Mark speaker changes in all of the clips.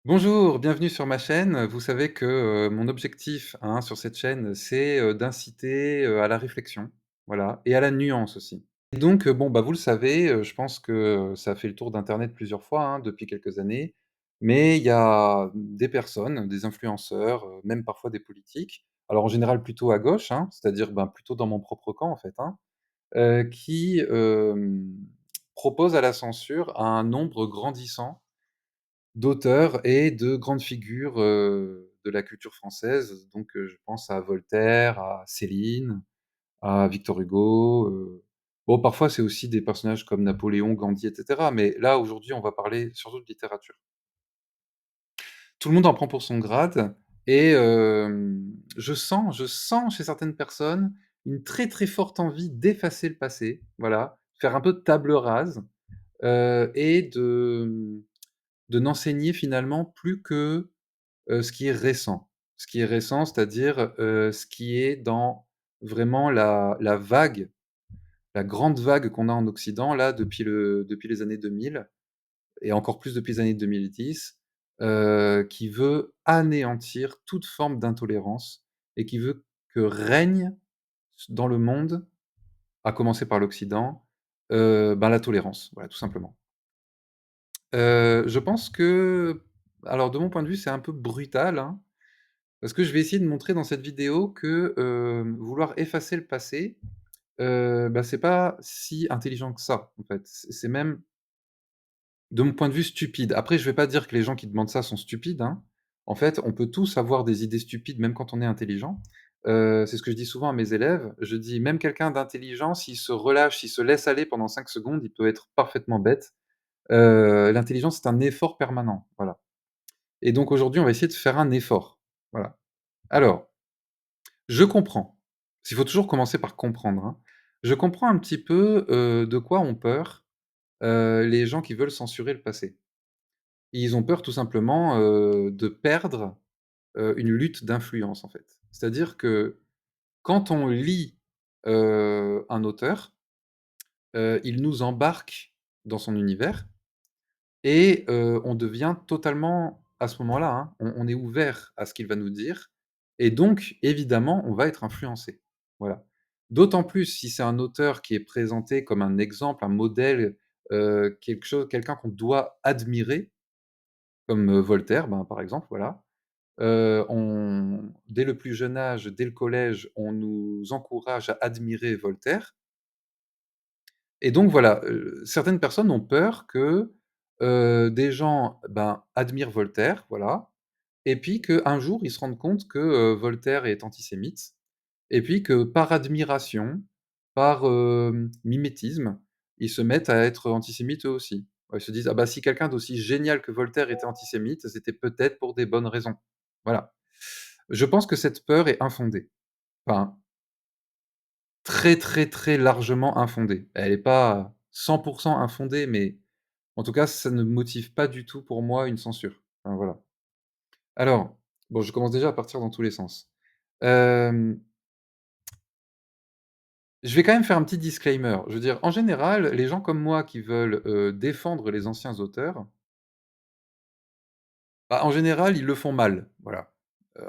Speaker 1: Bonjour, bienvenue sur ma chaîne. Vous savez que, mon objectif, hein, sur cette chaîne, c'est, d'inciter, à la réflexion, voilà et à la nuance aussi. Et donc, bon, bah, vous le savez, je pense que ça a fait le tour d'internet plusieurs fois, hein, depuis quelques années. Mais il y a des personnes, des influenceurs, même parfois des politiques, alors en général plutôt à gauche, hein, c'est-à-dire, ben, plutôt dans mon propre camp en fait, hein, qui, proposent à la censure un nombre grandissant d'auteurs et de grandes figures, de la culture française. Donc, je pense à Voltaire, à Céline, à Victor Hugo, bon, parfois, c'est aussi des personnages comme Napoléon, Gandhi et cetera, mais là, aujourd'hui, on va parler surtout de littérature. Tout le monde en prend pour son grade et je sens chez certaines personnes une très, très forte envie d'effacer le passé, voilà, faire un peu de table rase, et de n'enseigner finalement plus que ce qui est récent. Ce qui est récent, c'est-à-dire, ce qui est dans vraiment la vague, la grande vague qu'on a en Occident là depuis les années 2000 et encore plus depuis les années 2010, qui veut anéantir toute forme d'intolérance et qui veut que règne dans le monde, à commencer par l'Occident, ben, la tolérance, voilà, tout simplement. Je pense que alors de mon point de vue, c'est un peu brutal, hein. Parce que je vais essayer de montrer dans cette vidéo que, vouloir effacer le passé, bah, c'est pas si intelligent que ça, en fait. C'est même, de mon point de vue, stupide. Après, je vais pas dire que les gens qui demandent ça sont stupides, hein. En fait, on peut tous avoir des idées stupides, même quand on est intelligent. C'est ce que je dis souvent à mes élèves. Je dis: «Même quelqu'un d'intelligent, s'il se relâche, s'il se laisse aller pendant 5 secondes, il peut être parfaitement bête». L'intelligence, c'est un effort permanent, voilà et donc aujourd'hui, on va essayer de faire un effort, voilà. Alors je comprends. Il faut toujours commencer par comprendre, hein. Je comprends un petit peu, de quoi ont peur, les gens qui veulent censurer le passé. Ils ont peur tout simplement, de perdre, une lutte d'influence, en fait. C'est-à-dire que quand on lit, un auteur, il nous embarque dans son univers et on devient totalement à ce moment-là, hein, on est ouvert à ce qu'il va nous dire et donc évidemment, on va être influencé. Voilà. D'autant plus si c'est un auteur qui est présenté comme un exemple, un modèle, quelqu'un qu'on doit admirer, comme, Voltaire, ben, par exemple, voilà. On dès le plus jeune âge, dès le collège, on nous encourage à admirer Voltaire et donc voilà, certaines personnes ont peur que, des gens, ben, admirent Voltaire, voilà et puis qu'un jour, ils se rendent compte que, Voltaire est antisémite et puis que par admiration, par, mimétisme, ils se mettent à être antisémites eux aussi. Ils se disent: «Ah bah, si quelqu'un d'aussi génial que Voltaire était antisémite, c'était peut-être pour des bonnes raisons». Voilà. Je pense que cette peur est infondée. Enfin, très, très, très largement infondée. Elle est pas 100 infondée, mais en tout cas, ça ne motive pas du tout pour moi une censure. Enfin, voilà. Alors, bon, je commence déjà à partir dans tous les sens. Hem, je vais quand même faire un petit disclaimer. Je veux dire, en général, les gens comme moi qui veulent, défendre les anciens auteurs, bah, en général, ils le font mal, voilà.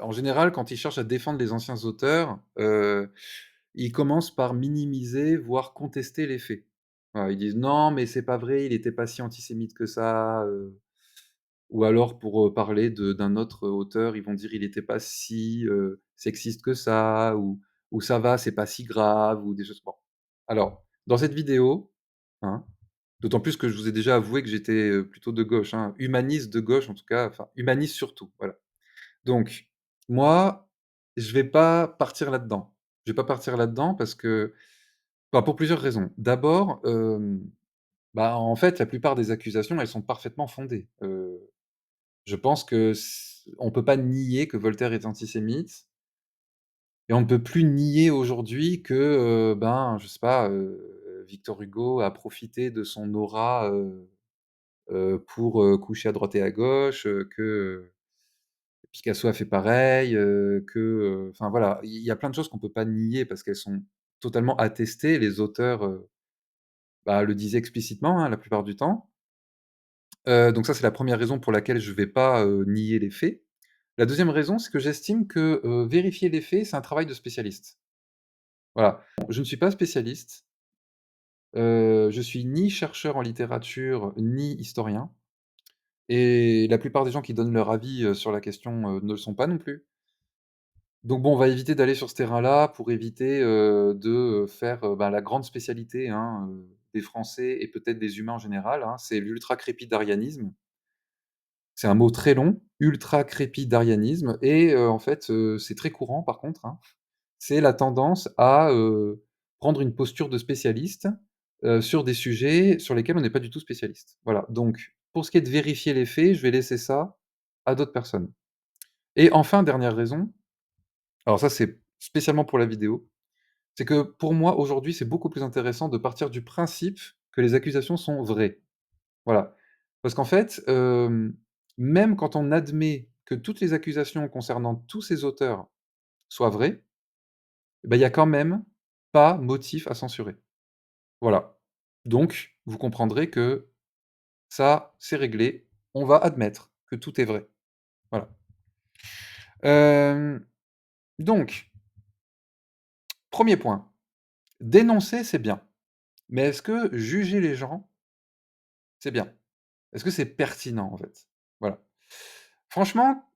Speaker 1: En général, quand ils cherchent à défendre les anciens auteurs, ils commencent par minimiser, voire contester les faits. Voilà, ils disent: «Non, mais c'est pas vrai, il était pas si antisémite que ça», ou alors pour, parler d'un autre auteur, ils vont dire: «Il était pas si, sexiste que ça» ou «Ça va, c'est pas si grave» ou des choses bon. Alors, dans cette vidéo, hein, d'autant plus que je vous ai déjà avoué que j'étais, plutôt de gauche, hein, humaniste de gauche en tout cas, enfin humaniste surtout, voilà. Donc moi, je vais pas partir là-dedans. Je vais pas partir là-dedans parce que enfin, pour plusieurs raisons. D'abord, bah, en fait, la plupart des accusations, elles sont parfaitement fondées. Je pense que on peut pas nier que Voltaire est antisémite et on ne peut plus nier aujourd'hui que, ben, je sais pas, Victor Hugo a profité de son aura, pour, coucher à droite et à gauche, que Picasso a fait pareil, que, enfin voilà, il y a plein de choses qu'on peut pas nier parce qu'elles sont totalement attestées. Les auteurs, bah, le disaient explicitement, hein, la plupart du temps. Donc ça, c'est la première raison pour laquelle je vais pas, nier les faits. La deuxième raison, c'est que j'estime que, vérifier les faits, c'est un travail de spécialiste. Voilà. Je ne suis pas spécialiste, je suis ni chercheur en littérature, ni historien et la plupart des gens qui donnent leur avis, sur la question, ne le sont pas non plus. Donc bon, on va éviter d'aller sur ce terrain-là pour éviter, de, faire, bah, la grande spécialité, hein, des Français et peut-être des humains en général, hein, c'est l'ultracrépidarianisme. C'est un mot très long, ultracrépidarianisme et en fait, c'est très courant par contre, hein. C'est la tendance à, prendre une posture de spécialiste, sur des sujets sur lesquels on n'est pas du tout spécialiste. Voilà, donc pour ce qui est de vérifier les faits, je vais laisser ça à d'autres personnes et enfin, dernière raison, alors ça, c'est spécialement pour la vidéo, c'est que pour moi, aujourd'hui, c'est beaucoup plus intéressant de partir du principe que les accusations sont vraies. Voilà. Parce qu'en fait, même quand on admet que toutes les accusations concernant tous ces auteurs soient vraies, bah, il y a quand même pas motif à censurer. Voilà. Donc vous comprendrez que ça, c'est réglé. On va admettre que tout est vrai. Voilà. Hem, donc 1er point, dénoncer, c'est bien. Mais est-ce que juger les gens, c'est bien? Est-ce que c'est pertinent, en fait? Voilà. Franchement,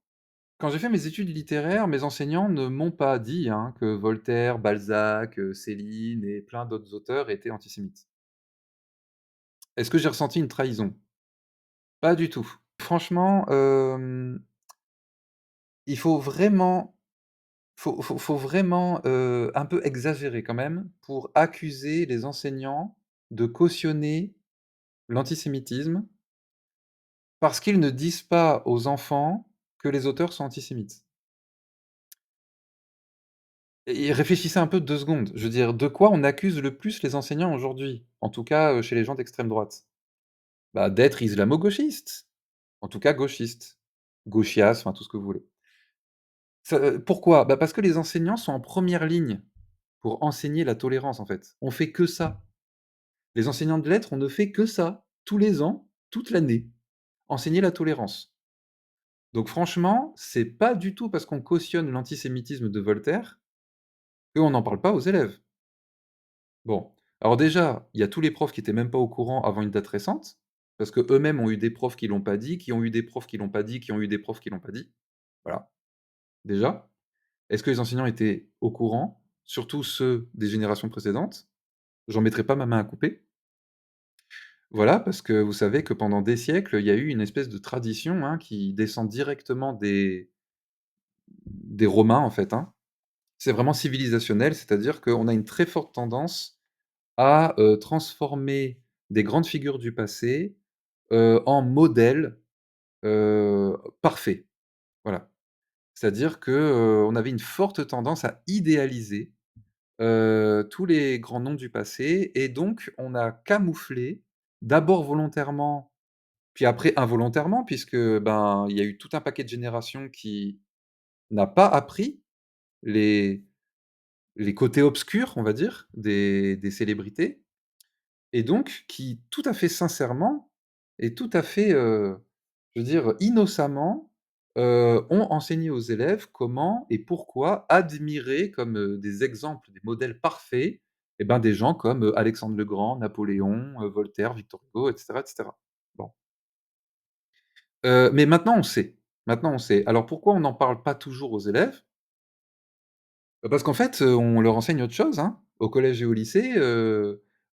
Speaker 1: quand j'ai fait mes études littéraires, mes enseignants ne m'ont pas dit, hein, que Voltaire, Balzac, Céline et plein d'autres auteurs étaient antisémites. Est-ce que j'ai ressenti une trahison? Pas du tout. Franchement, il faut vraiment faut vraiment, un peu exagérer quand même pour accuser les enseignants de cautionner l'antisémitisme, parce qu'ils ne disent pas aux enfants que les auteurs sont antisémites. Et réfléchissez un peu 2 secondes. Je veux dire, de quoi on accuse le plus les enseignants aujourd'hui? En tout cas, chez les gens d'extrême droite? Bah, d'être islamo-gauchistes, en tout cas gauchistes, gauchias, enfin tout ce que vous voulez. Ça, pourquoi? Bah, parce que les enseignants sont en première ligne pour enseigner la tolérance, en fait. On fait que ça. Les enseignants de lettres, on ne fait que ça, tous les ans, toute l'année, enseigner la tolérance. Donc franchement, c'est pas du tout parce qu'on cautionne l'antisémitisme de Voltaire qu'on n'en parle pas aux élèves. Bon, alors déjà, il y a tous les profs qui étaient même pas au courant avant une date récente, parce qu'eux-mêmes ont eu des profs qui l'ont pas dit, qui ont eu des profs qui l'ont pas dit, qui ont eu des profs qui l'ont pas dit. Voilà, déjà. Est-ce que les enseignants étaient au courant? Surtout ceux des générations précédentes? J'en mettrai pas ma main à couper. Voilà, parce que vous savez que pendant des siècles, il y a eu une espèce de tradition, hein, qui descend directement des Romains, en fait, hein. C'est vraiment civilisationnel, c'est-à-dire qu'on a une très forte tendance à, transformer des grandes figures du passé, en modèles, parfaits. Voilà. C'est-à-dire que, on avait une forte tendance à idéaliser, tous les grands noms du passé et donc on a camouflé, d'abord volontairement, puis après involontairement puisque, ben, il y a eu tout un paquet de générations qui n'a pas appris les côtés obscurs, on va dire, des célébrités et donc qui, tout à fait sincèrement et tout à fait, je veux dire, innocemment, ont enseigné aux élèves comment et pourquoi admirer comme, des exemples, des modèles parfaits et ben, des gens comme, Alexandre le Grand, Napoléon, Voltaire, Victor Hugo et cetera et cetera. Bon, mais maintenant on sait. Maintenant on sait. Alors pourquoi on n'en parle pas toujours aux élèves? Parce qu'en fait, on leur enseigne autre chose, hein. Au collège et au lycée,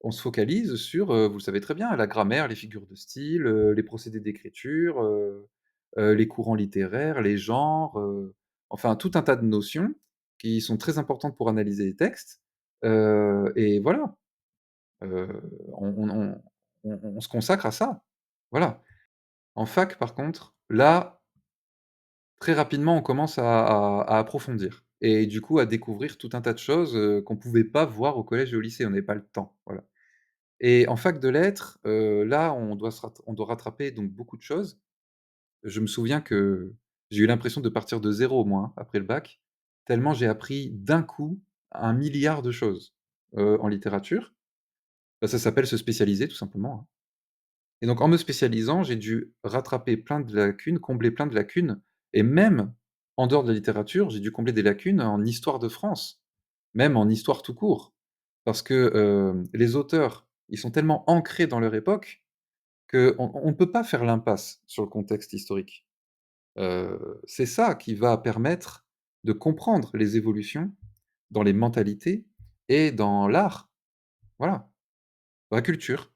Speaker 1: on se focalise sur, vous le savez très bien, la grammaire, les figures de style, les procédés d'écriture, les courants littéraires, les genres, enfin tout un tas de notions qui sont très importantes pour analyser les textes, et voilà, heu, on se consacre à ça. Voilà. En fac, par contre, là, très rapidement, on commence à approfondir et du coup, à découvrir tout un tas de choses, qu'on pouvait pas voir au collège et au lycée. On n'avait pas le temps, voilà et en fac de lettres, là, on doit rattraper donc beaucoup de choses. Je me souviens que j'ai eu l'impression de partir de zéro moi, hein, après le bac, tellement j'ai appris d'un coup un milliard de choses, en littérature. Bah, ça s'appelle se spécialiser tout simplement, hein. Et donc en me spécialisant, j'ai dû rattraper plein de lacunes, combler plein de lacunes et même en dehors de la littérature, j'ai dû combler des lacunes en histoire de France, même en histoire tout court. Parce que, les auteurs, ils sont tellement ancrés dans leur époque qu'on ne peut pas faire l'impasse sur le contexte historique. C'est ça qui va permettre de comprendre les évolutions dans les mentalités et dans l'art, voilà, dans la culture.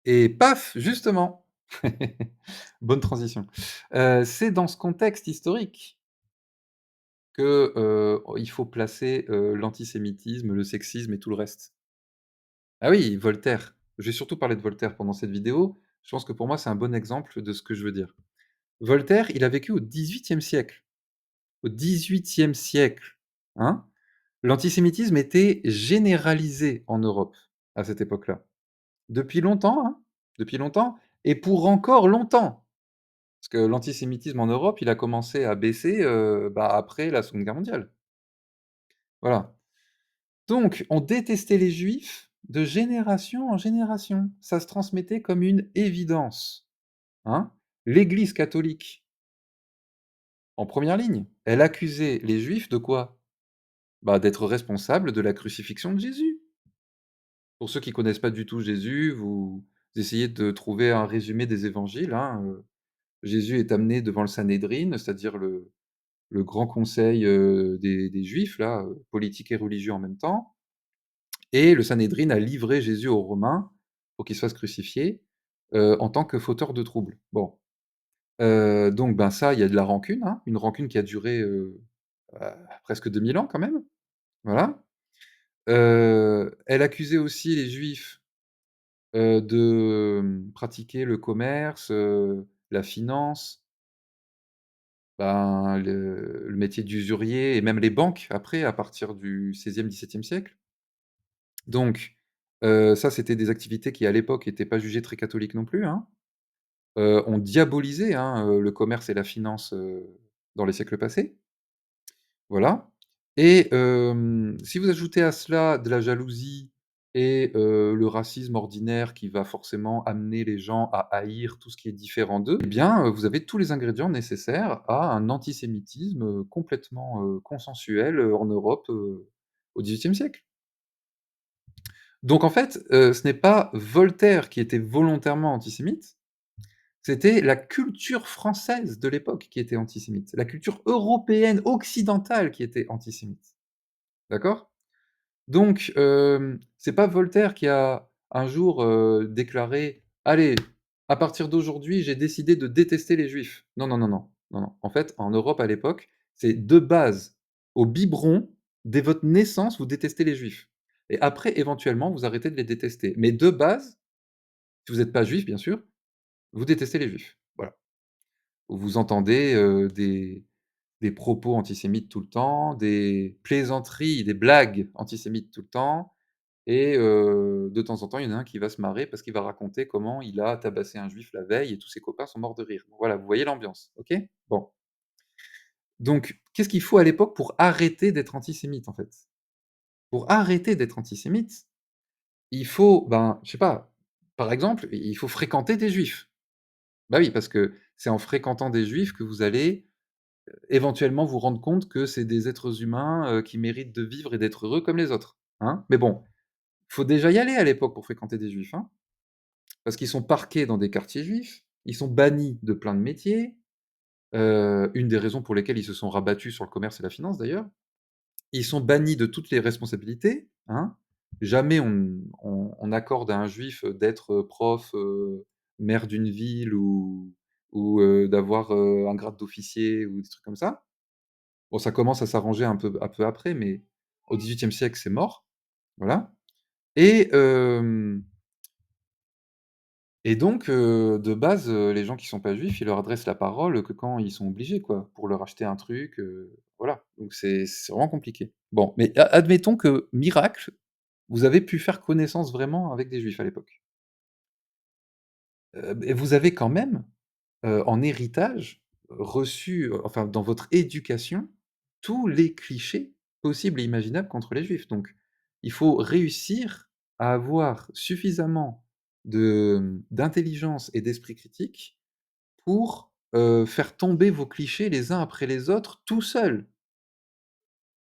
Speaker 1: Et paf! Justement, bonne transition. C'est dans ce contexte historique que, il faut placer, l'antisémitisme, le sexisme et tout le reste. Ah oui, Voltaire. Je vais surtout parler de Voltaire pendant cette vidéo. Je pense que pour moi, c'est un bon exemple de ce que je veux dire. Voltaire, il a vécu au XVIIIe siècle. Au XVIIIe siècle, hein? L'antisémitisme était généralisé en Europe à cette époque-là. Depuis longtemps, hein, depuis longtemps et pour encore longtemps. Parce que l'antisémitisme en Europe, il a commencé à baisser, après la Seconde Guerre mondiale. Voilà. Donc on détestait les juifs de génération en génération. Ça se transmettait comme une évidence, hein. L'Église catholique, en première ligne, elle accusait les juifs de quoi? Bah, d'être responsables de la crucifixion de Jésus. Pour ceux qui connaissent pas du tout Jésus, vous essayez de trouver un résumé des évangiles, hein, Jésus est amené devant le Sanhédrin, c'est-à-dire le grand conseil, des juifs là, politiques et religieux en même temps, et le Sanhédrin a livré Jésus aux Romains pour qu'il se fasse crucifier, en tant que fauteur de troubles. Bon, donc ben, ça, il y a de la rancune, hein, une rancune qui a duré, presque 2000 ans quand même, voilà. Elle accusait aussi les juifs, de, pratiquer le commerce, la finance, ben, le métier d'usurier et même les banques après, à partir du 16e-17e siècle. Donc, ça, c'était des activités qui, à l'époque, étaient pas jugées très catholiques non plus, hein. On diabolisait, hein, le commerce et la finance, dans les siècles passés, voilà. Et si vous ajoutez à cela de la jalousie et le racisme ordinaire qui va forcément amener les gens à haïr tout ce qui est différent d'eux, eh bien, vous avez tous les ingrédients nécessaires à un antisémitisme, complètement, consensuel, en Europe, au XVIIIe siècle. Donc en fait, ce n'est pas Voltaire qui était volontairement antisémite, c'était la culture française de l'époque qui était antisémite, la culture européenne, occidentale qui était antisémite. D'accord? Donc, c'est pas Voltaire qui a un jour, déclaré: «Allez, à partir d'aujourd'hui, j'ai décidé de détester les juifs». Non, non, non, non, non, non. En fait, en Europe à l'époque, c'est de base, au biberon, dès votre naissance, vous détestez les juifs et après éventuellement, vous arrêtez de les détester. Mais de base, si vous êtes pas juif bien sûr, vous détestez les juifs. Voilà. Vous entendez, des propos antisémites tout le temps, des plaisanteries, des blagues antisémites tout le temps et de temps en temps, il y en a un qui va se marrer parce qu'il va raconter comment il a tabassé un juif la veille et tous ses copains sont morts de rire. Voilà, vous voyez l'ambiance, OK? Bon, donc qu'est-ce qu'il faut à l'époque pour arrêter d'être antisémite, en fait? Pour arrêter d'être antisémite, il faut, ben, je sais pas, par exemple, il faut fréquenter des juifs. Bah oui, parce que c'est en fréquentant des juifs que vous allez éventuellement vous rendre compte que c'est des êtres humains, qui méritent de vivre et d'être heureux comme les autres, hein? Mais bon, faut déjà y aller à l'époque pour fréquenter des juifs, hein? Parce qu'ils sont parqués dans des quartiers juifs, ils sont bannis de plein de métiers, une des raisons pour lesquelles ils se sont rabattus sur le commerce et la finance d'ailleurs. Ils sont bannis de toutes les responsabilités, hein. Jamais on accorde à un juif, d'être, prof, maire d'une ville ou d'avoir, un grade d'officier ou des trucs comme ça. Bon, ça commence à s'arranger un peu après, mais au XVIIIe siècle, c'est mort, voilà. Et donc de base, les gens qui sont pas juifs, ils leur adressent la parole, que quand ils sont obligés, quoi, pour leur acheter un truc, voilà. Donc c'est vraiment compliqué. Bon, mais a admettons que, miracle, vous avez pu faire connaissance vraiment avec des juifs à l'époque. Et vous avez quand même, en héritage, reçu, enfin dans votre éducation, tous les clichés possibles et imaginables contre les juifs. Donc il faut réussir à avoir suffisamment d'intelligence et d'esprit critique pour, faire tomber vos clichés les uns après les autres tout seul.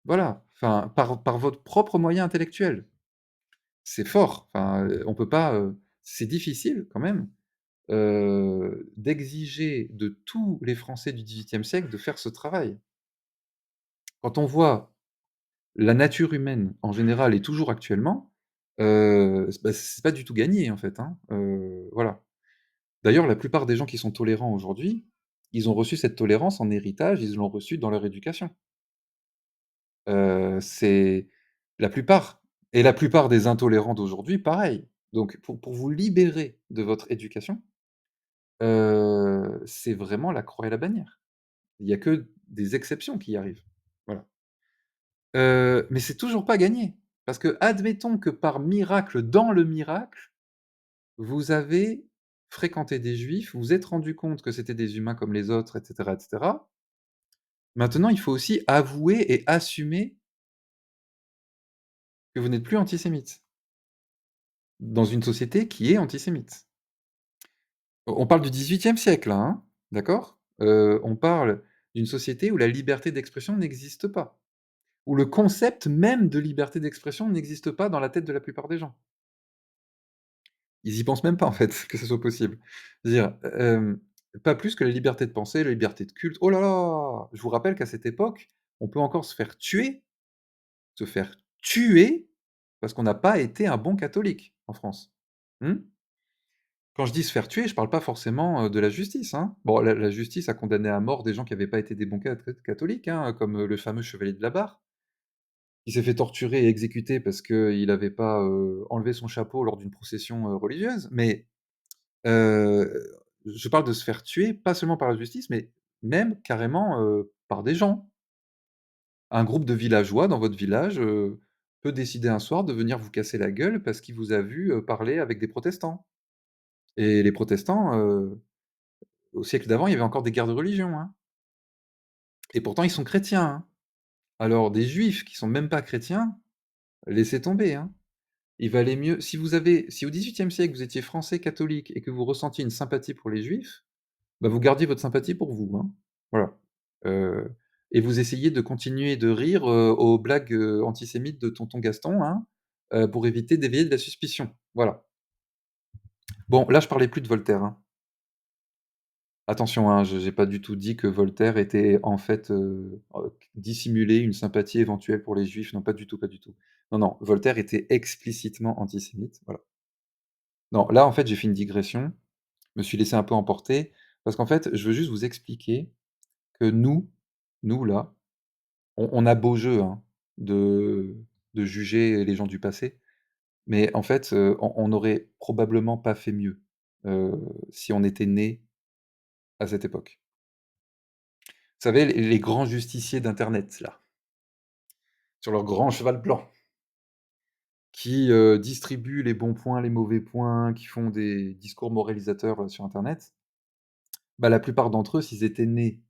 Speaker 1: Voilà, enfin, par votre propre moyen intellectuel. C'est fort, enfin, on peut pas, c'est difficile quand même, d'exiger de tous les Français du XVIIIe siècle de faire ce travail. Quand on voit la nature humaine en général et toujours actuellement, c'est pas du tout gagné en fait, hein, voilà. D'ailleurs, la plupart des gens qui sont tolérants aujourd'hui, ils ont reçu cette tolérance en héritage, ils l'ont reçue dans leur éducation. C'est la plupart des intolérants d'aujourd'hui, pareil. Donc pour vous libérer de votre éducation, c'est vraiment la croix et la bannière. Il y a que des exceptions qui y arrivent. Voilà. Mais c'est toujours pas gagné. Parce que admettons que par miracle, dans le miracle, vous avez fréquenté des juifs, vous vous êtes rendu compte que c'était des humains comme les autres et cetera et cetera. Maintenant, il faut aussi avouer et assumer que vous n'êtes plus antisémite, dans une société qui est antisémite. On parle du XVIIIe siècle là, hein, d'accord? On parle d'une société où la liberté d'expression n'existe pas, où le concept même de liberté d'expression n'existe pas dans la tête de la plupart des gens. Ils y pensent même pas en fait, que ce soit possible. C'est-à-dire, pas plus que la liberté de penser, la liberté de culte. Oh là là! Je vous rappelle qu'à cette époque, on peut encore se faire tuer parce qu'on n'a pas été un bon catholique en France. Mmh? Quand je dis se faire tuer, je parle pas forcément, de la justice, hein. Bon, la justice a condamné à mort des gens qui avaient pas été des bons catholiques, hein, comme, le fameux chevalier de la Barre, qui s'est fait torturer et exécuter parce qu'il avait pas, enlevé son chapeau lors d'une procession, religieuse. Mais, heu, je parle de se faire tuer, pas seulement par la justice, mais même carrément, par des gens. Un groupe de villageois dans votre village, peut décider un soir de venir vous casser la gueule parce qu'il vous a vu, parler avec des protestants. Et les protestants, au siècle d'avant, il y avait encore des guerres de religion, hein, et pourtant ils sont chrétiens, hein. Alors des juifs qui sont même pas chrétiens, laissez tomber, hein. Il valait mieux si au XVIIIe siècle, vous étiez français catholique et que vous ressentiez une sympathie pour les juifs, bah, vous gardiez votre sympathie pour vous, hein. Voilà, heu et vous essayez de continuer de rire, aux blagues, antisémites de tonton Gaston, hein, pour éviter d'éveiller de la suspicion. Voilà. Bon, là, je parlais plus de Voltaire, hein. Attention, hein, je j'ai pas du tout dit que Voltaire était en fait, dissimulait une sympathie éventuelle pour les juifs. Non, pas du tout, pas du tout. Non, non, Voltaire était explicitement antisémite, voilà. Non, là, en fait, j'ai fait une digression, je me suis laissé un peu emporter, parce qu'en fait, je veux juste vous expliquer que nous là, on a beau jeu, hein, de juger les gens du passé, mais en fait, on n'aurait probablement pas fait mieux, heu, si on était né à cette époque. Vous savez, les grands justiciers d'internet là, sur leur grand cheval blanc, qui, distribuent les bons points, les mauvais points, qui font des discours moralisateurs, sur internet, bah, la plupart d'entre eux, s'ils étaient nés,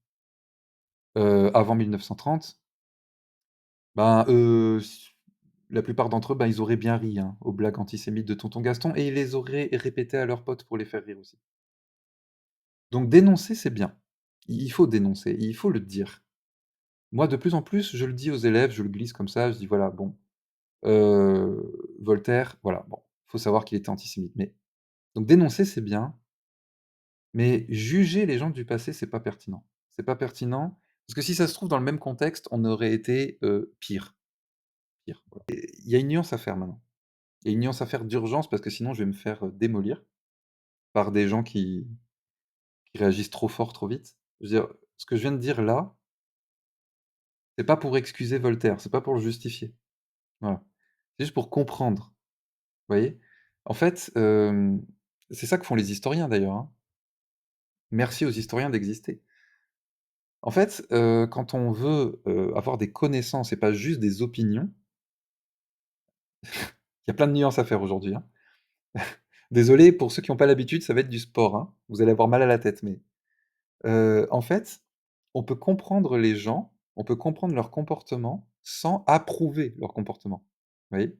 Speaker 1: avant 1930, ben, s la plupart d'entre eux, ben, ils auraient bien ri, hein, aux blagues antisémites de tonton Gaston et ils les auraient répétées à leurs potes pour les faire rire aussi. Donc dénoncer, c'est bien. Il faut dénoncer, il faut le dire. Moi, de plus en plus, je le dis aux élèves, je le glisse comme ça, je dis: «Voilà, bon, Voltaire, voilà, bon, faut savoir qu'il était antisémite». Mais donc dénoncer, c'est bien, mais juger les gens du passé, c'est pas pertinent. C'est pas pertinent, parce que si ça se trouve, dans le même contexte, on aurait été, pire, pire, voilà. Et il y a une nuance à faire maintenant. Il y a une nuance à faire d'urgence parce que sinon je vais me faire, démolir par des gens qui réagissent trop fort, trop vite. Je veux dire, ce que je viens de dire là, c'est pas pour excuser Voltaire, c'est pas pour le justifier. Voilà. C'est juste pour comprendre, vous voyez? En fait, c'est ça que font les historiens d'ailleurs, hein. Merci aux historiens d'exister. En fait, quand on veut, avoir des connaissances et pas juste des opinions, il y a plein de nuances à faire aujourd'hui, hein. Désolé pour ceux qui ont pas l'habitude, ça va être du sport, hein. Vous allez avoir mal à la tête, mais, en fait, on peut comprendre les gens, on peut comprendre leur comportement sans approuver leur comportement. Vous voyez?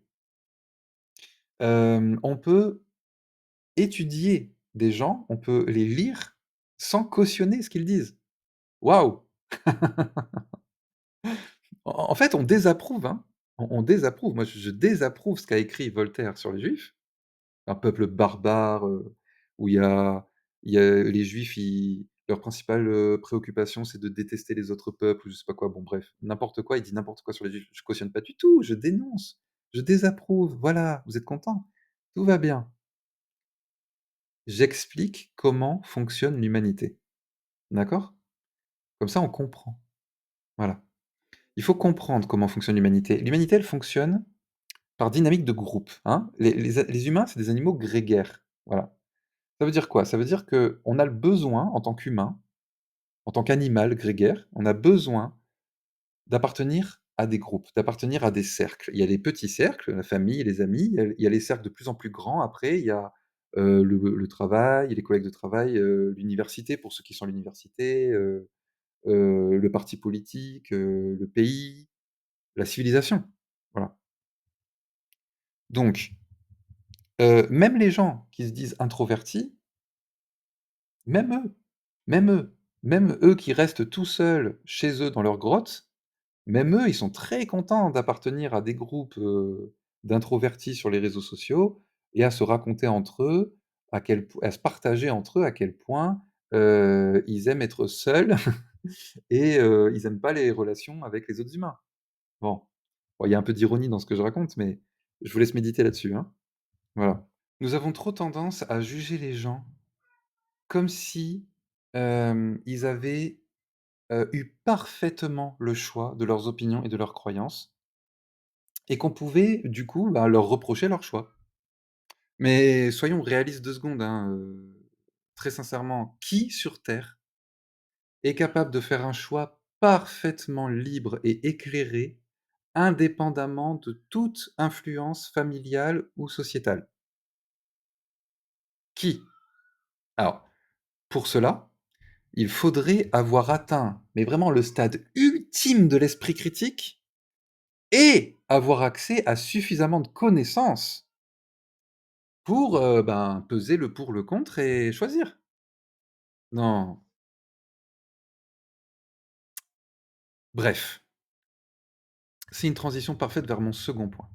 Speaker 1: On peut étudier des gens, on peut les lire sans cautionner ce qu'ils disent. Waouh! En fait, on désapprouve, hein. On désapprouve. Moi, je désapprouve ce qu'a écrit Voltaire sur les Juifs. Un peuple barbare, où il y a les Juifs, ils leur principale, préoccupation, c'est de détester les autres peuples ou je sais pas quoi. Bon bref, n'importe quoi, il dit n'importe quoi sur les Juifs. Je cautionne pas du tout, je dénonce, je désapprouve, voilà, vous êtes contents? Tout va bien. J'explique comment fonctionne l'humanité, d'accord? Comme ça, on comprend, voilà. Il faut comprendre comment fonctionne l'humanité. L'humanité, elle fonctionne par dynamique de groupe, hein. Les humains, c'est des animaux grégaires, voilà. Ça veut dire quoi? Ça veut dire qu'on a le besoin, en tant qu'humain, en tant qu'animal grégaire, on a besoin d'appartenir à des groupes, d'appartenir à des cercles. Il y a les petits cercles, la famille, les amis, il y a les cercles de plus en plus grands après, il y a, le travail, les collègues de travail, l'université pour ceux qui sont à l'université, le parti politique, le pays, la civilisation. Voilà. Donc, même les gens qui se disent introvertis, même eux, même eux, même eux qui restent tout seuls chez eux dans leur grotte, même eux, ils sont très contents d'appartenir à des groupes, d'introvertis sur les réseaux sociaux et à se raconter entre eux à se partager entre eux à quel point, ils aiment être seuls et ils aiment pas les relations avec les autres humains. Bon, il y a un peu d'ironie dans ce que je raconte, mais je vous laisse méditer là-dessus, hein. Voilà. Nous avons trop tendance à juger les gens comme si, ils avaient, eu parfaitement le choix de leurs opinions et de leurs croyances et qu'on pouvait, du coup, bah, leur reprocher leur choix. Mais soyons réalistes 2 secondes, hein, très sincèrement, qui sur terre est capable de faire un choix parfaitement libre et éclairé, indépendamment de toute influence familiale ou sociétale? Qui? Alors, pour cela, il faudrait avoir atteint, mais vraiment le stade ultime de l'esprit critique et avoir accès à suffisamment de connaissances pour, ben, peser le pour, le contre et choisir. Non, bref, c'est une transition parfaite vers mon second point.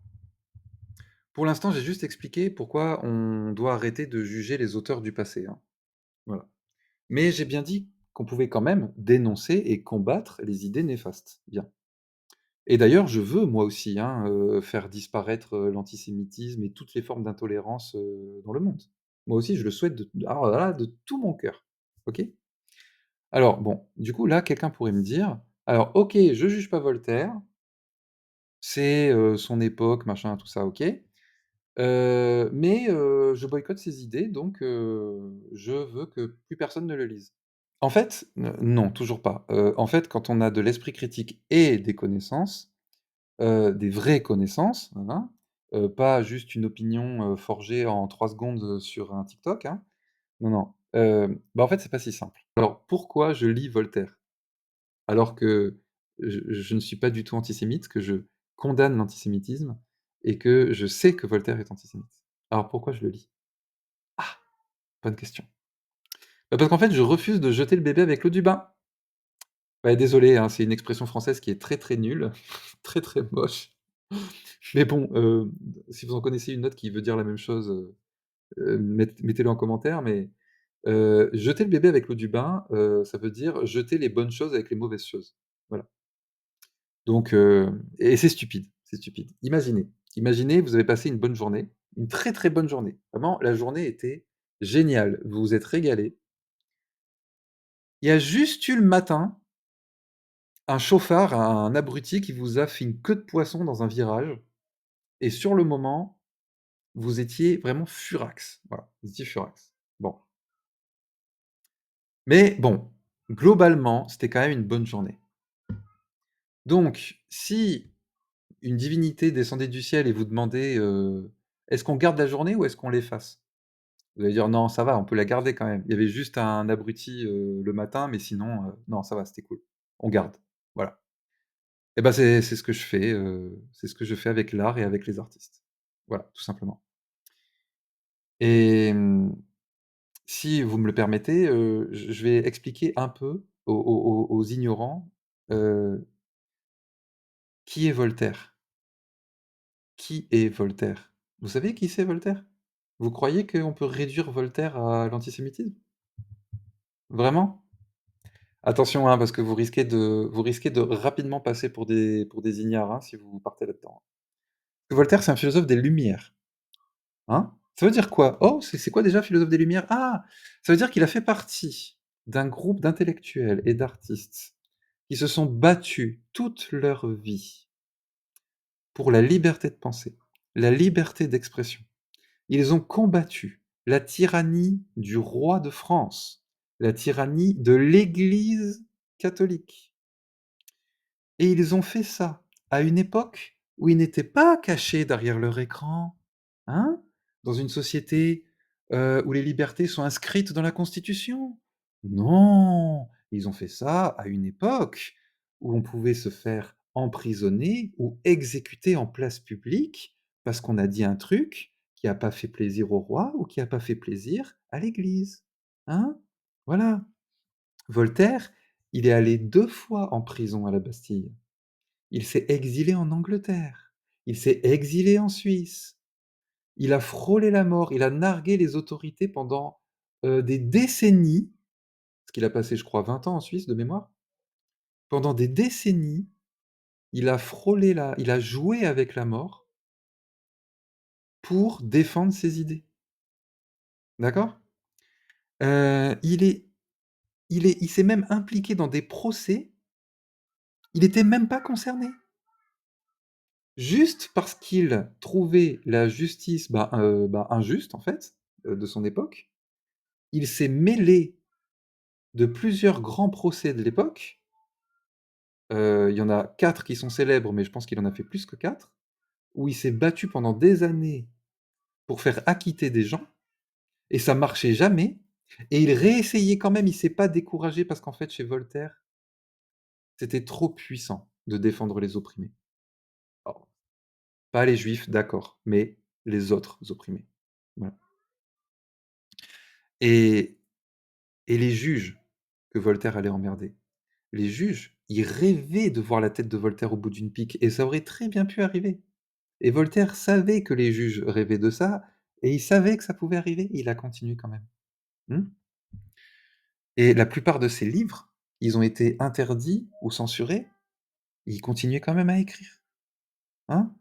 Speaker 1: Pour l'instant, j'ai juste expliqué pourquoi on doit arrêter de juger les auteurs du passé, hein, voilà. Mais j'ai bien dit qu'on pouvait quand même dénoncer et combattre les idées néfastes. Bien. Et d'ailleurs, je veux moi aussi, hein, faire disparaître, l'antisémitisme et toutes les formes d'intolérance, dans le monde. Moi aussi, je le souhaite alors là, de tout mon cœur. OK? Alors bon, du coup, là, quelqu'un pourrait me dire: «Alors OK, je juge pas Voltaire, c'est, son époque, machin, tout ça, OK. Mais je boycotte ses idées, donc je veux que plus personne ne le lise». En fait, non, toujours pas. En fait, quand on a de l'esprit critique et des connaissances, des vraies connaissances, hein, pas juste une opinion, forgée en 3 secondes, sur un TikTok, hein. Non, non, bah, en fait, c'est pas si simple. Alors pourquoi je lis Voltaire? Alors que je ne suis pas du tout antisémite, que je condamne l'antisémitisme et que je sais que Voltaire est antisémite. Alors pourquoi je le lis? Ah! Bonne question. Bah, parce qu'en fait, je refuse de jeter le bébé avec l'eau du bain. Ouais, désolé, hein, c'est une expression française qui est très, très nulle, très, très moche. Mais bon, si vous en connaissez une autre qui veut dire la même chose, mettez-le en commentaire, mais jeter le bébé avec l'eau du bain, ça veut dire jeter les bonnes choses avec les mauvaises choses. Voilà. Donc et c'est stupide, c'est stupide. Imaginez, vous avez passé une bonne journée, une très, très bonne journée. Vraiment, la journée était géniale, vous vous êtes régalés. Il y a juste eu le matin, un chauffard, un abruti qui vous a fait une queue de poisson dans un virage et sur le moment, vous étiez vraiment furax. Voilà, vous étiez furax. Bon. Mais bon, globalement, c'était quand même une bonne journée. Donc si une divinité descendait du ciel et vous demandait, «Est-ce qu'on garde la journée ou est-ce qu'on l'efface?» Vous allez dire: «Non, ça va, on peut la garder quand même. Il y avait juste un abruti, le matin, mais sinon, non, ça va, c'était cool. On garde». Voilà. Et ben c'est ce que je fais, c'est ce que je fais avec l'art et avec les artistes. Voilà, tout simplement. et si vous me le permettez, je vais expliquer un peu aux ignorants, heu, qui est Voltaire? Qui est Voltaire? Vous savez qui c'est Voltaire? Vous croyez qu'on peut réduire Voltaire à l'antisémitisme? Vraiment? Attention, hein, parce que vous risquez de rapidement passer pour des ignares, hein, si vous partez là-dedans. Voltaire, c'est un philosophe des Lumières, hein. Ça veut dire quoi? Oh, c'est quoi déjà philosophe des Lumières? Ah! Ça veut dire qu'il a fait partie d'un groupe d'intellectuels et d'artistes qui se sont battus toute leur vie pour la liberté de penser, la liberté d'expression. Ils ont combattu la tyrannie du roi de France, la tyrannie de l'Église catholique. Et ils ont fait ça à une époque où ils n'étaient pas cachés derrière leur écran, hein, dans une société, où les libertés sont inscrites dans la Constitution. Non, ils ont fait ça à une époque où on pouvait se faire emprisonner ou exécuter en place publique parce qu'on a dit un truc qui a pas fait plaisir au roi ou qui a pas fait plaisir à l'Église, hein? Voilà. Voltaire, il est allé 2 fois en prison à la Bastille. Il s'est exilé en Angleterre. Il s'est exilé en Suisse. Il a frôlé la mort. Il a nargué les autorités pendant, des décennies, parce qu'il a passé, je crois, 20 ans en Suisse de mémoire. Pendant des décennies, il a joué avec la mort pour défendre ses idées. D'accord? Il s'est même impliqué dans des procès, il était même pas concerné. Juste parce qu'il trouvait la justice, injuste en fait, de son époque. Il s'est mêlé de plusieurs grands procès de l'époque. Il y en a 4 qui sont célèbres, mais je pense qu'il en a fait plus que 4, où il s'est battu pendant des années pour faire acquitter des gens et ça marchait jamais et il réessayait quand même, il s'est pas découragé parce qu'en fait, chez Voltaire, c'était trop puissant de défendre les opprimés. Alors, pas les juifs, d'accord, mais les autres opprimés. Voilà. Et les juges que Voltaire allait emmerder, les juges, ils rêvaient de voir la tête de Voltaire au bout d'une pique et ça aurait très bien pu arriver. Et Voltaire savait que les juges rêvaient de ça et il savait que ça pouvait arriver, il a continué quand même. Mmh. Et la plupart de ses livres, ils ont été interdits ou censurés, il continuait quand même à écrire, hein.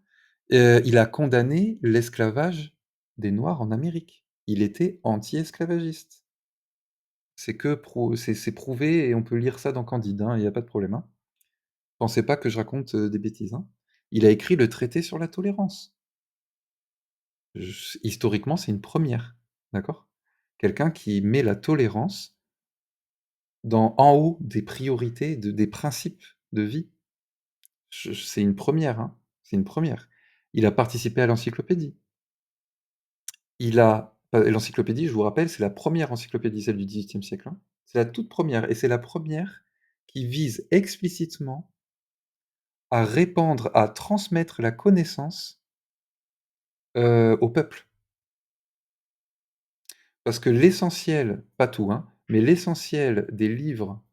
Speaker 1: Il a condamné l'esclavage des Noirs en Amérique. Il était anti-esclavagiste. C'est prouvé et on peut lire ça dans Candide, hein, il y a pas de problème, hein. Pensez pas que je raconte, des bêtises, hein. Il a écrit le traité sur la tolérance. Historiquement, c'est une première, d'accord? Quelqu'un qui met la tolérance en haut des priorités, des principes de vie. C'est une première, hein, c'est une première. Il a participé à l'encyclopédie. L'encyclopédie, je vous rappelle, c'est la première encyclopédie, celle du XVIIIe siècle, hein. C'est la toute première et c'est la première qui vise explicitement à répandre, à transmettre la connaissance, au peuple. Parce que l'essentiel, pas tout, hein, mais l'essentiel des livres,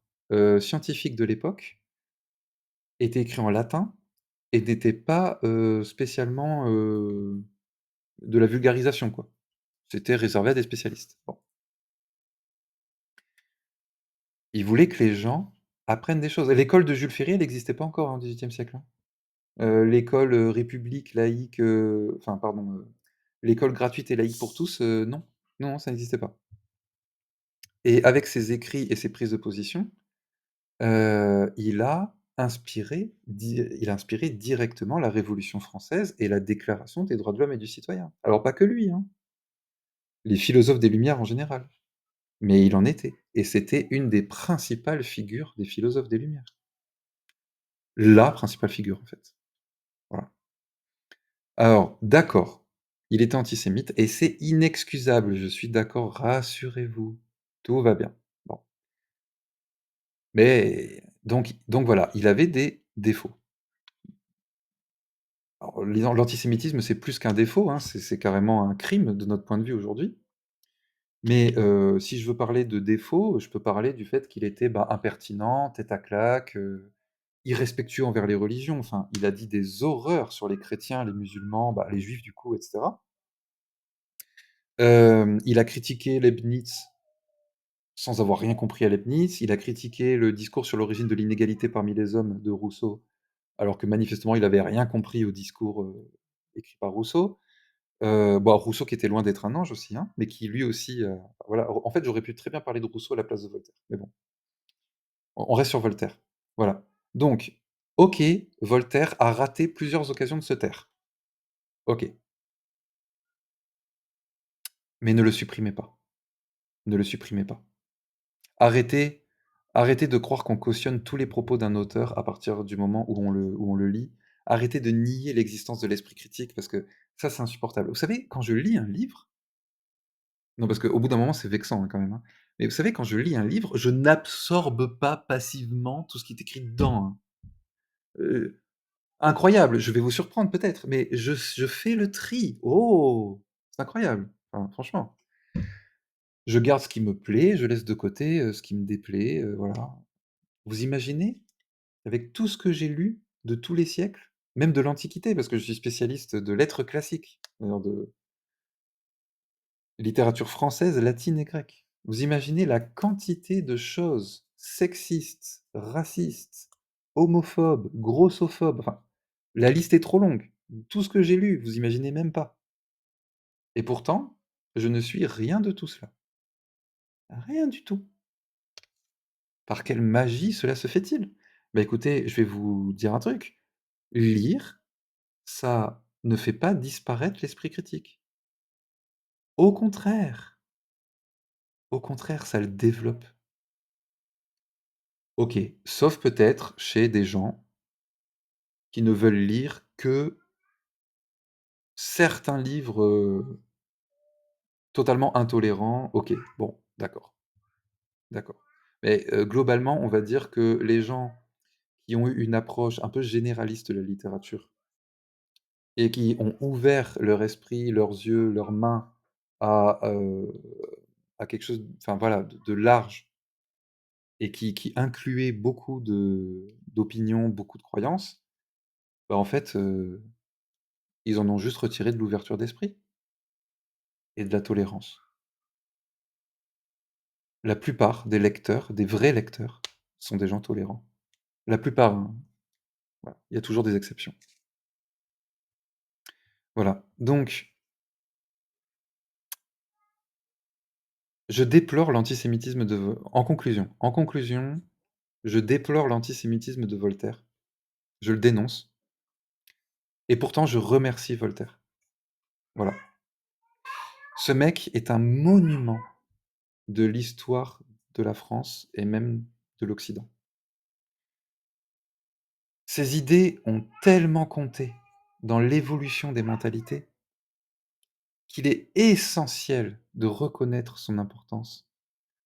Speaker 1: scientifiques de l'époque était écrit en latin et n'était pas, spécialement, de la vulgarisation, quoi. C'était réservé à des spécialistes. Bon. Il voulait que les gens apprennent des choses et l'école de Jules Ferry, elle n'existait pas encore, hein, au XVIIIe siècle, hein. L'école, république laïque, enfin pardon, l'école gratuite et laïque pour tous, non. Non, non, ça n'existait pas et avec ses écrits et ses prises de position, il a inspiré directement la Révolution française et la Déclaration des droits de l'homme et du citoyen. Alors pas que lui, hein, les philosophes des Lumières en général, mais il en était et c'était une des principales figures des philosophes des Lumières. La principale figure, en fait. Voilà. Alors, d'accord, il était antisémite et c'est inexcusable, je suis d'accord, rassurez-vous, tout va bien. Bon, mais donc voilà, il avait des défauts. alors l'antisémitisme, c'est plus qu'un défaut, hein, c'est carrément un crime de notre point de vue aujourd'hui. Mais si je veux parler de défaut, je peux parler du fait qu'il était, bah, impertinent, tête à claque, irrespectueux envers les religions. Enfin, il a dit des horreurs sur les chrétiens, les musulmans, bah, les juifs du coup et cetera. Il a critiqué Leibniz sans avoir rien compris à Leibniz. Il a critiqué le discours sur l'origine de l'inégalité parmi les hommes de Rousseau, alors que manifestement il avait rien compris au discours, écrit par Rousseau. Bah, Rousseau qui était loin d'être un ange aussi, hein, mais qui lui aussi, voilà, en fait, j'aurais pu très bien parler de Rousseau à la place de Voltaire, mais bon, on reste sur Voltaire. Voilà. Donc, OK, Voltaire a raté plusieurs occasions de se taire. OK, mais ne le supprimez pas, ne le supprimez pas. Arrêtez arrêtez de croire qu'on cautionne tous les propos d'un auteur à partir du moment où on le lit. Arrêtez de nier l'existence de l'esprit critique parce que ça, c'est insupportable. Vous savez, quand je lis un livre, non, parce qu'au bout d'un moment, c'est vexant, hein, quand même, hein. Mais vous savez, quand je lis un livre, je n'absorbe pas passivement tout ce qui est écrit dedans, hein. Incroyable, je vais vous surprendre peut-être, mais je fais le tri. Oh! C'est incroyable, enfin, franchement. Je garde ce qui me plaît, je laisse de côté, ce qui me déplaît, voilà. Vous imaginez, avec tout ce que j'ai lu de tous les siècles, même de l'Antiquité, parce que je suis spécialiste de lettres classiques, c'est-à-dire de littérature française, latine et grecque. Vous imaginez la quantité de choses sexistes, racistes, homophobes, grossophobes, enfin, la liste est trop longue. Tout ce que j'ai lu, vous imaginez même pas. Et pourtant, je ne suis rien de tout cela. Rien du tout. Par quelle magie cela se fait-il? Bah, écoutez, je vais vous dire un truc. Lire, ça ne fait pas disparaître l'esprit critique. Au contraire, ça le développe. OK, sauf peut-être chez des gens qui ne veulent lire que certains livres, totalement intolérants. OK, bon, d'accord, d'accord. Mais, globalement, on va dire que les gens qui ont eu une approche un peu généraliste de la littérature et qui ont ouvert leur esprit, leurs yeux, leurs mains à, à quelque chose, enfin voilà, de large et qui incluait beaucoup d'opinions, beaucoup de croyances, bah, en fait, ils en ont juste retiré de l'ouverture d'esprit et de la tolérance. La plupart des lecteurs, des vrais lecteurs, sont des gens tolérants. La plupart, hein, voilà, il y a toujours des exceptions. Voilà, donc je déplore l'antisémitisme de Vo en conclusion, je déplore l'antisémitisme de Voltaire. Je le dénonce et pourtant je remercie Voltaire. Voilà. Ce mec est un monument de l'histoire de la France et même de l'Occident. Ses idées ont tellement compté dans l'évolution des mentalités qu'il est essentiel de reconnaître son importance,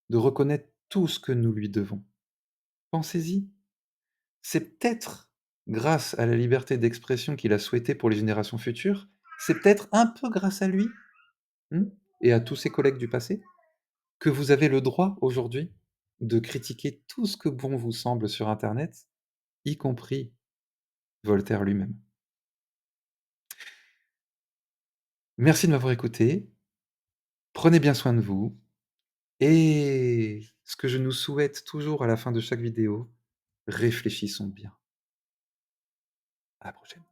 Speaker 1: de reconnaître tout ce que nous lui devons. Pensez-y, c'est peut-être grâce à la liberté d'expression qu'il a souhaitée pour les générations futures, c'est peut-être un peu grâce à lui, mmh, et à tous ses collègues du passé, que vous avez le droit aujourd'hui de critiquer tout ce que bon vous semble sur internet, y compris Voltaire lui-même. Merci de m'avoir écouté, prenez bien soin de vous et ce que je nous souhaite toujours à la fin de chaque vidéo, réfléchissons bien. À la prochaine.